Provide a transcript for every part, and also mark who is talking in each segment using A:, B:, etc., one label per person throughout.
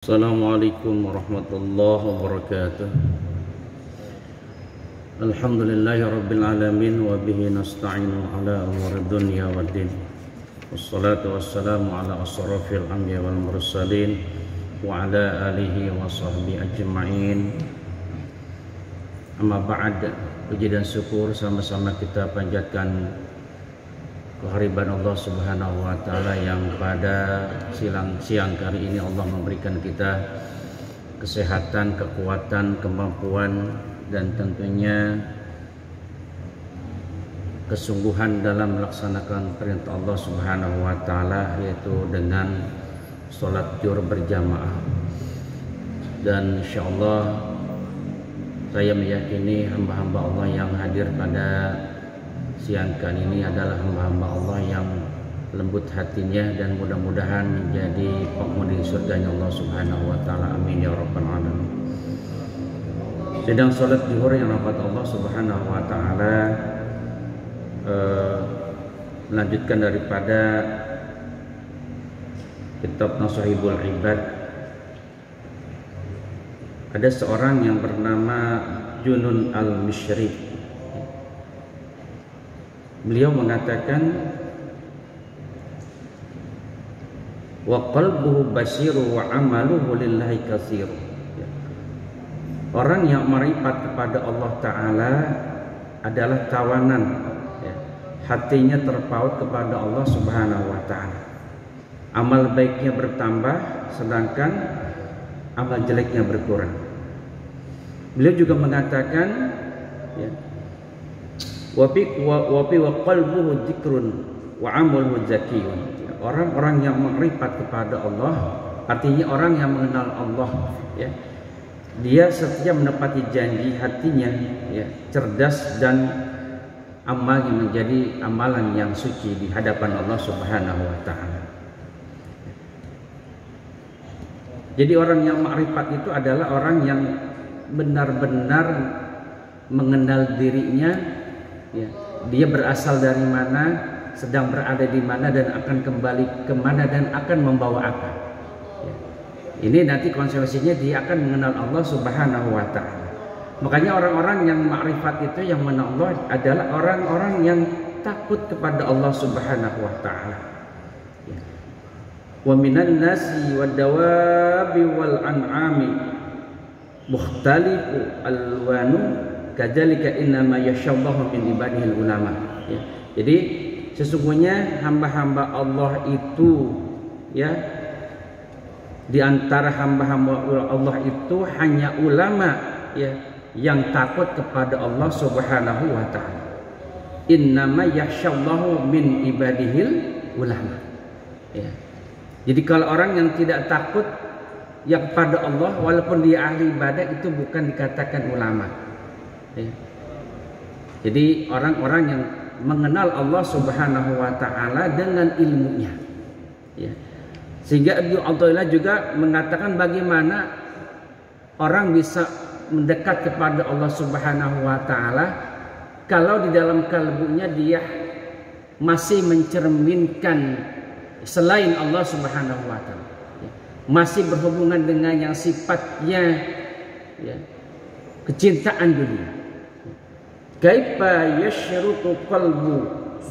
A: Assalamualaikum warahmatullahi wabarakatuh. Alhamdulillahi rabbil alamin wa bihi nasta'inu ala umuri dunya waddin. Wassalatu wassalamu ala asrafil anbiya wal mursalin wa ala alihi wa sahbihi ajma'in. Amma ba'd, puji dan syukur sama-sama kita panjatkan kehadiran Allah Subhanahu wa taala yang pada siang kali ini Allah memberikan kita kesehatan, kekuatan, kemampuan dan tentunya kesungguhan dalam melaksanakan perintah Allah Subhanahu wa taala, yaitu dengan salat zuhur berjamaah. Dan insyaallah saya meyakini hamba-hamba Allah yang hadir pada siang kali ini adalah hamba-hamba Allah yang lembut hatinya dan mudah-mudahan menjadi penghuni surganya Allah Subhanahu wa taala. Amin ya rabbal alamin. Sedang salat zuhur yang rahmat Allah Subhanahu wa taala, melanjutkan daripada kitab Nasahibul Ibad. Ada seorang yang bernama Junun al-Mishri. Beliau mengatakan, wa qalbuhu basiru wa amaluhu lillahi katsiru. Orang yang meripat kepada Allah Ta'ala adalah tawanan, hatinya terpaut kepada Allah Subhanahu wa Ta'ala. Amal baiknya bertambah, sedangkan amal jeleknya berkurang. Beliau juga mengatakan, wa qalbuhu dzikrun wa amaluhu zakiyun. Orang-orang yang meripat kepada Allah, artinya orang yang mengenal Allah, dia setia menepati janji, hatinya cerdas dan amalnya menjadi amalan yang suci di hadapan Allah Subhanahu wa taala. Jadi orang yang makrifat itu adalah orang yang benar-benar mengenal dirinya, dia berasal dari mana, sedang berada di mana, dan akan kembali kemana, dan akan membawa apa. Ini nanti konsekuensinya dia akan mengenal Allah Subhanahu wa ta'ala. Makanya orang-orang yang makrifat itu, yang mengenal Allah, adalah orang-orang yang takut kepada Allah Subhanahu wa ta'ala. Wa minan nasi wad dawabi wal an'ami mukhtalifu alwanu kadzalika innama yashallahu min ibadihil ulama. Jadi sesungguhnya hamba-hamba Allah itu, di antara hamba-hamba Allah itu hanya ulama, yang takut kepada Allah Subhanahu wa taala. Innama yashallahu min ibadihil ulama. Jadi kalau orang yang tidak takut kepada Allah, walaupun dia ahli ibadah, itu bukan dikatakan ulama. Jadi orang-orang yang mengenal Allah Subhanahu wa taala dengan ilmunya. Sehingga Ibnu Athaillah juga mengatakan bagaimana orang bisa mendekat kepada Allah Subhanahu wa taala kalau di dalam kalbunya dia masih mencerminkan selain Allah Subhanahu wa taala, masih berhubungan dengan yang sifatnya kecintaan dunia. Kaifa yashrutu qalbu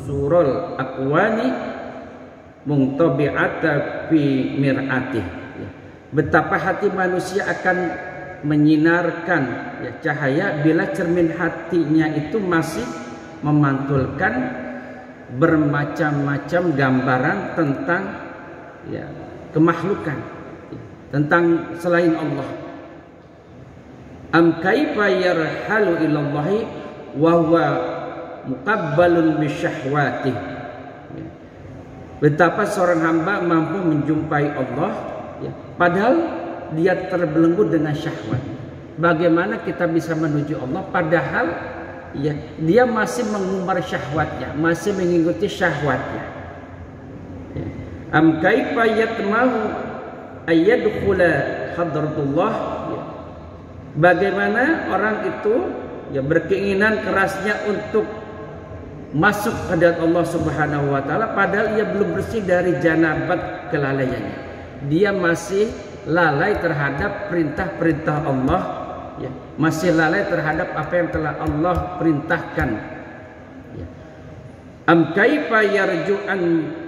A: surul aqwani muntabi'ata fi mir'atih. Betapa hati manusia akan menyinarkan cahaya bila cermin hatinya itu masih memantulkan bermacam-macam gambaran tentang kemakhlukan, tentang selain Allah. Am kaifa yarhalu ilallahi wa huwa muqabbalun bisyahwatih. Betapa seorang hamba mampu menjumpai Allah, padahal dia terbelenggu dengan syahwat. Bagaimana kita bisa menuju Allah padahal dia masih mengumbar syahwatnya, masih mengikuti syahwatnya. Am kaifa yatmahu ayyadkhula hadratullah. Bagaimana orang itu berkeinginan kerasnya untuk masuk ke hadirat Allah Subhanahu wa taala padahal ia belum bersih dari janabat kelalaiannya. Dia masih lalai terhadap perintah-perintah Allah, ya, masih lalai terhadap apa yang telah Allah perintahkan. Ya. Am kaifa yarju an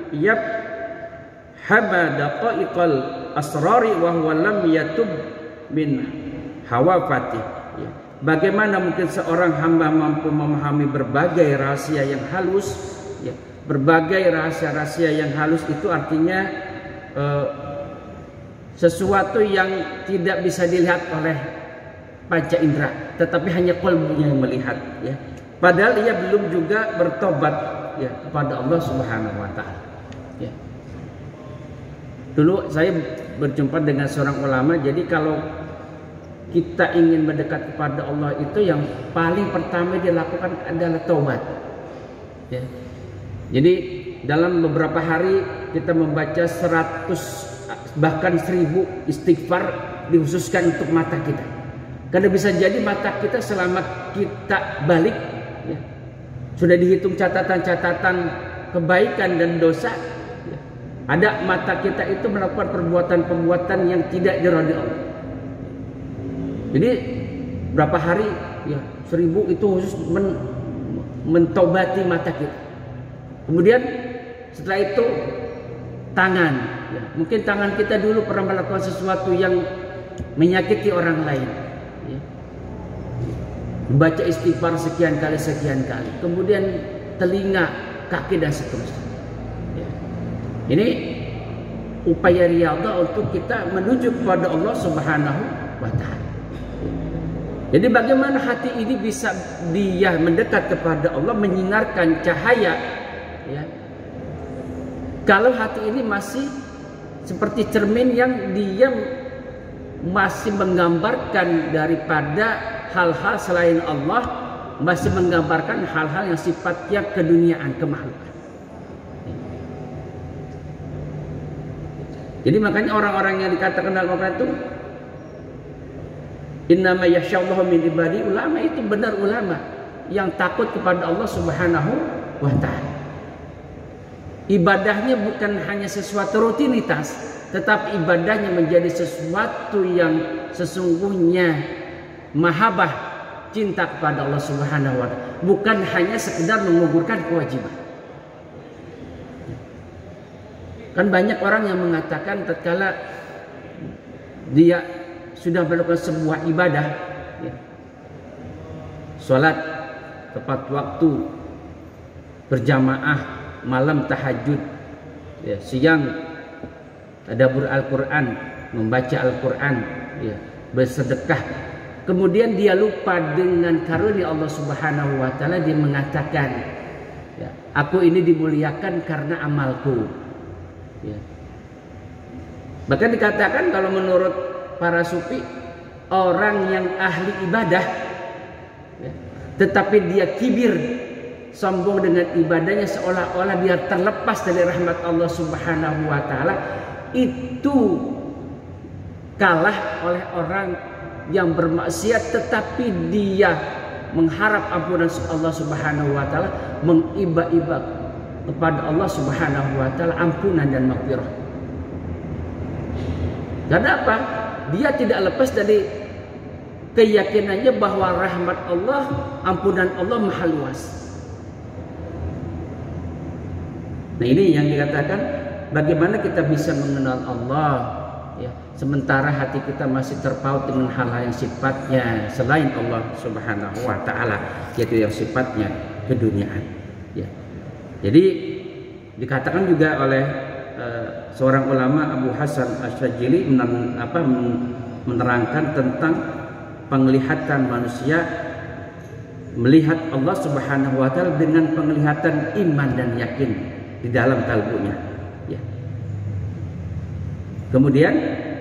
A: yabhaba daqaiqal asrari wa huwa lam yatub min hawafati. Ya. Bagaimana mungkin seorang hamba mampu memahami berbagai rahasia yang halus, ya. Berbagai rahasia-rahasia yang halus itu artinya sesuatu yang tidak bisa dilihat oleh panca indera, tetapi hanya qalbunya yang melihat, ya. Padahal ia belum juga bertobat, ya, kepada Allah Subhanahu wa taala. Ya. Dulu saya berjumpa dengan seorang ulama, jadi kalau kita ingin mendekat kepada Allah itu yang paling pertama dilakukan adalah taubat. Ya. Jadi dalam beberapa hari kita membaca 100 bahkan 1000 istighfar dikhususkan untuk mata kita. Karena bisa jadi mata kita selama kita balik, ya, sudah dihitung catatan-catatan kebaikan dan dosa. Ya. Ada mata kita itu melakukan perbuatan-perbuatan yang tidak diridhoi Allah. Jadi berapa hari, ya, 1000 itu khusus mentobati mata kita. Kemudian setelah itu tangan, ya, mungkin tangan kita dulu pernah melakukan sesuatu yang menyakiti orang lain, ya. Membaca istighfar sekian kali. Kemudian telinga, kaki dan seterusnya, ya. Ini upaya riyadhah untuk kita menuju kepada Allah Subhanahu wa taala. Jadi bagaimana hati ini bisa dia mendekat kepada Allah, menyinarkan cahaya, ya. Kalau hati ini masih seperti cermin yang dia masih menggambarkan daripada hal-hal selain Allah, masih menggambarkan hal-hal yang sifatnya keduniaan, kemakhlukan. Jadi makanya orang-orang yang dikatakan dalam Al-Quran itu innama yakhshallahu min ibadi ulama, itu benar ulama yang takut kepada Allah Subhanahu wa taala. Ibadahnya bukan hanya sesuatu rutinitas, tetapi ibadahnya menjadi sesuatu yang sesungguhnya mahabbah, cinta kepada Allah Subhanahu wa taala, bukan hanya sekedar menggugurkan kewajiban. Kan banyak orang yang mengatakan tatkala dia sudah melakukan sebuah ibadah, ya, sholat tepat waktu, berjamaah, malam tahajud, ya, siang tadabbur Al-Quran, membaca Al-Quran, ya, bersedekah. Kemudian dia lupa dengan karunia Allah Subhanahu wa taala, dia mengatakan, ya, aku ini dimuliakan karena amalku, ya. Bahkan dikatakan kalau menurut para sufi, orang yang ahli ibadah, ya, tetapi dia kibir, sombong dengan ibadahnya, seolah-olah dia terlepas dari rahmat Allah Subhanahu wa taala, itu kalah oleh orang yang bermaksiat tetapi dia mengharap ampunan Allah Subhanahu wa taala, mengiba-iba kepada Allah Subhanahu wa taala ampunan dan maghfirah. Karena apa? Dia tidak lepas dari keyakinannya bahwa rahmat Allah, ampunan Allah maha luas. Nah, ini yang dikatakan bagaimana kita bisa mengenal Allah, ya, sementara hati kita masih terpaut dengan hal-hal yang sifatnya selain Allah Subhanahu wa taala, yaitu yang sifatnya keduniaan, ya. Jadi dikatakan juga oleh seorang ulama, Abu Hasan Asy-Syadzili, menerangkan tentang penglihatan manusia melihat Allah Subhanahu wa taala dengan penglihatan iman dan yakin di dalam kalbunya, ya. Kemudian,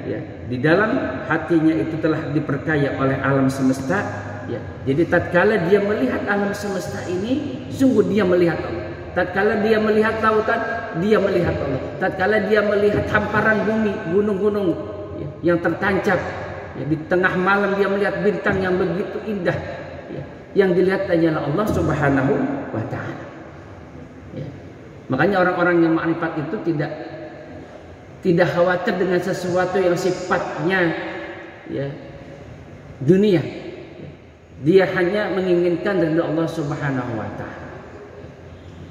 A: ya, di dalam hatinya itu telah diperkaya oleh alam semesta, ya. Jadi tatkala dia melihat alam semesta ini, sungguh dia melihat Allah. Tatkala dia melihat lautan, dia melihat Allah. Tatkala dia melihat hamparan bumi, gunung-gunung, ya, yang tertancap, ya, di tengah malam dia melihat bintang yang begitu indah, ya. Yang dilihat hanyalah Allah Subhanahu wa taala, ya. Makanya orang-orang yang ma'rifat itu tidak tidak khawatir dengan sesuatu yang sifatnya ya dunia. Dia hanya menginginkan ridha Allah Subhanahu wa taala.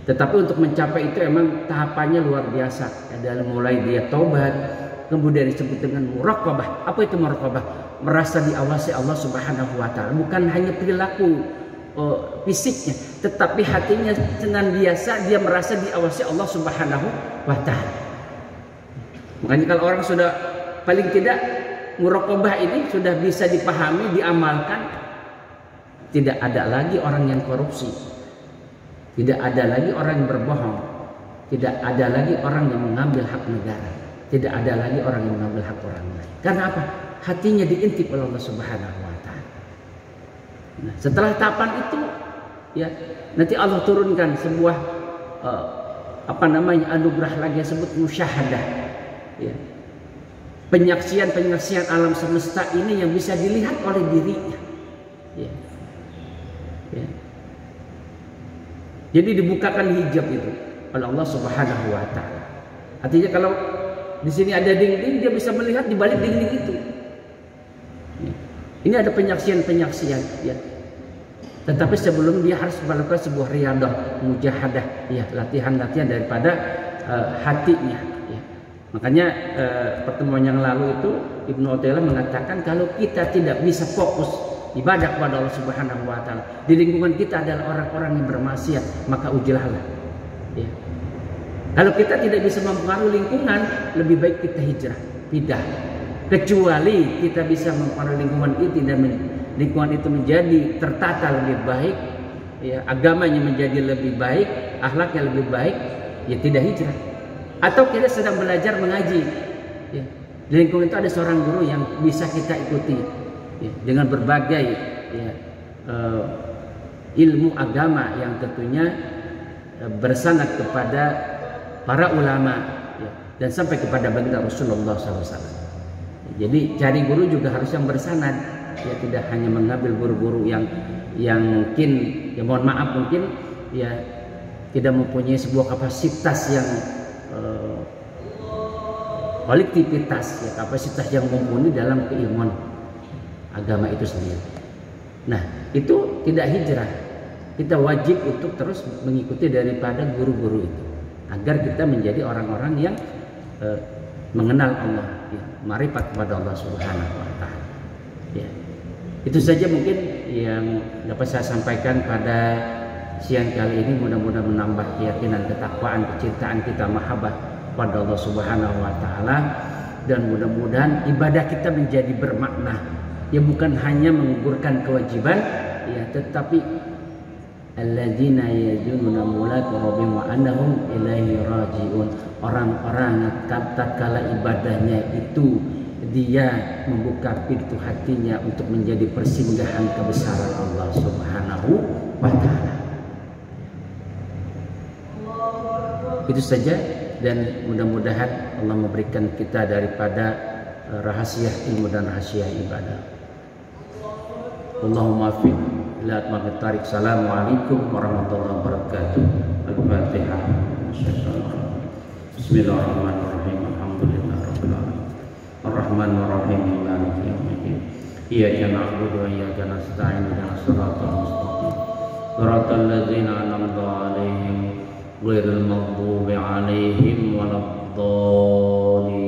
A: Tetapi untuk mencapai itu emang tahapannya luar biasa. Adalah mulai dia taubat, kemudian disebut dengan muraqabah. Apa itu muraqabah? Merasa diawasi Allah Subhanahu wa taala, bukan hanya perilaku fisiknya, tetapi hatinya senantiasa dia merasa diawasi Allah Subhanahu wa taala. Makanya kalau orang sudah paling tidak muraqabah ini sudah bisa dipahami, diamalkan, tidak ada lagi orang yang korupsi, tidak ada lagi orang yang berbohong, tidak ada lagi orang yang mengambil hak negara, tidak ada lagi orang yang mengambil hak orang lain. Karena apa? Hatinya diintip oleh Allah Subhanahu wa taala. Nah, setelah tahapan itu ya nanti Allah turunkan sebuah anugerah lagi yang disebut musyahadah. Ya. Penyaksian alam semesta ini yang bisa dilihat oleh dirinya. Ya. Ya. Jadi dibukakan hijab itu oleh Allah Subhanahu wa taala. Artinya kalau di sini ada dinding, dia bisa melihat di balik dinding itu. Ya. Ini ada penyaksian ya. Tetapi sebelum dia harus melakukan sebuah riyadah, mujahadah, ya, latihan daripada hatinya. Ya. Makanya pertemuan yang lalu itu Ibnu Athaillah mengatakan kalau kita tidak bisa fokus ibadah kepada Allah Subhanahu wa taala, di lingkungan kita adalah orang-orang yang bermaksiat, maka ujilahlah. Ya. Kalau kita tidak bisa mempengaruhi lingkungan, lebih baik kita hijrah, pindah. Kecuali kita bisa mempengaruhi lingkungan itu dan lingkungan itu menjadi tertata lebih baik, ya, agamanya menjadi lebih baik, akhlaknya lebih baik, ya tidak hijrah. Atau kita sedang belajar mengaji, ya. Di lingkungan itu ada seorang guru yang bisa kita ikuti, ya, dengan berbagai ya, ilmu agama yang tentunya bersanad kepada para ulama, ya, dan sampai kepada baginda Rasulullah SAW. Jadi cari guru juga harus yang bersanad, ya, tidak hanya mengambil guru-guru yang mungkin, ya mohon maaf mungkin ya tidak mempunyai sebuah kapasitas yang kolektivitas, ya, kapasitas yang mumpuni dalam keilmuan agama itu sendiri. Nah, itu tidak hijrah. Kita wajib untuk terus mengikuti daripada guru-guru itu agar kita menjadi orang-orang yang mengenal Allah, ya, ma'rifat kepada Allah Subhanahu wa taala. Ya. Itu saja mungkin yang dapat saya sampaikan pada siang kali ini. Mudah-mudahan menambah keyakinan, ketakwaan, kecintaan kita, mahabbah pada Allah Subhanahu wa taala, dan mudah-mudahan ibadah kita menjadi bermakna. Ya, bukan hanya menggugurkan kewajiban, ya, tetapi alladzina yajununa mulaka rabbihim wa annahum ilaihi rajiun. Orang-orang yang tatkala ibadahnya itu dia membuka pintu hatinya untuk menjadi persinggahan kebesaran Allah Subhanahu wa taala. Itu saja, dan mudah-mudahan Allah memberikan kita daripada rahasia ilmu dan rahasia ibadah. Allahumma afiq ila atmamit thariq. Assalamualaikum warahmatullahi wabarakatuh. Al-Fatihah. Bismillahirrahmanirrahim. Alhamdulillahirabbil alamin. Ar-Rahmanir Rahim. Maliki yaumiddin. Iyyaka na'budu wa iyyaka nasta'in. Ihdinas siratal mustaqim. Shiratal ladzina an'amta 'alaihim ghairil maghdubi 'alaihim waladdallin.